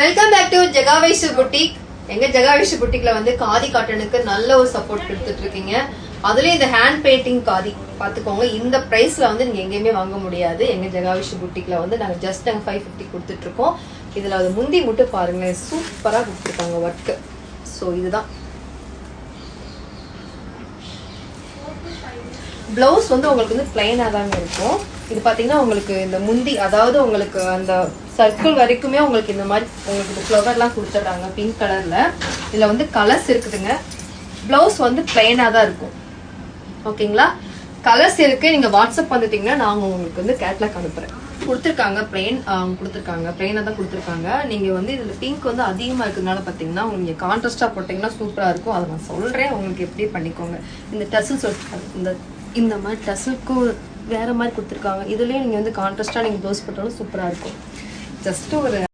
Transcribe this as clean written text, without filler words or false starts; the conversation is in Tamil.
Welcome back to Jegavaishu boutique. எங்க ஜெகாவைஷு புட்டிக்ல வந்து காதி காட்டனுக்கு நல்ல ஒரு சப்போர்ட் கொடுத்துட்டு இருக்கீங்க. அதுலயும் இந்த ஹேண்ட் பெயிண்டிங் காதி பாத்துக்கோங்க. இந்த பிரைஸ்ல வந்து நீங்க எங்கேயுமே வாங்க முடியாது. எங்க ஜெகாவைஷு புட்டிக்ல வந்து நாங்க ஜஸ்ட் 550 கொடுத்துட்டு இருக்கோம். இதுல அது முந்தி மட்டும் பாருங்களேன், சூப்பரா கொடுத்துருக்காங்க ஒர்க். ஸோ இதுதான் பிளவுஸ் வந்து உங்களுக்கு வந்து பிளைனா தாங்க இருக்கும். இது பாத்தீங்கன்னா உங்களுக்கு இந்த முந்தி, அதாவது உங்களுக்கு அந்த சர்க்கிள் வரைக்குமே உங்களுக்கு இந்த மாதிரி உங்களுக்கு இந்த ஃப்ளவர்லாம் கொடுத்துட்றாங்க பிங்க் கலர்ல. இதுல வந்து கலர்ஸ் இருக்குதுங்க. பிளவுஸ் வந்து பிளைனா தான் இருக்கும். ஓகேங்களா, கலர்ஸ் இருக்கு. நீங்க வாட்ஸ்அப் வந்துட்டீங்கன்னா நாங்க உங்களுக்கு வந்து கேட்லாக் அனுப்புறேன். கொடுத்துருக்காங்க பிளைன், கொடுத்துருக்காங்க பிளைனா தான் கொடுத்துருக்காங்க. நீங்க வந்து இதுல பிங்க் வந்து அதிகமா இருக்கிறதுனால பாத்தீங்கன்னா உங்களுக்கு கான்ட்ராஸ்டா போட்டீங்கன்னா சூப்பரா இருக்கும். அதை நான் சொல்றேன், உங்களுக்கு எப்படி பண்ணிக்கோங்க. இந்த டசில்ஸ் இந்த மாதிரி டசில்க்கும் வேற மாதிரி கொடுத்துருக்காங்க. இதுலயே நீங்க வந்து கான்ட்ராஸ்டா நீங்க ப்ளவுஸ் போட்டாலும் சூப்பரா இருக்கும். ஜஸ்ட் ஒரு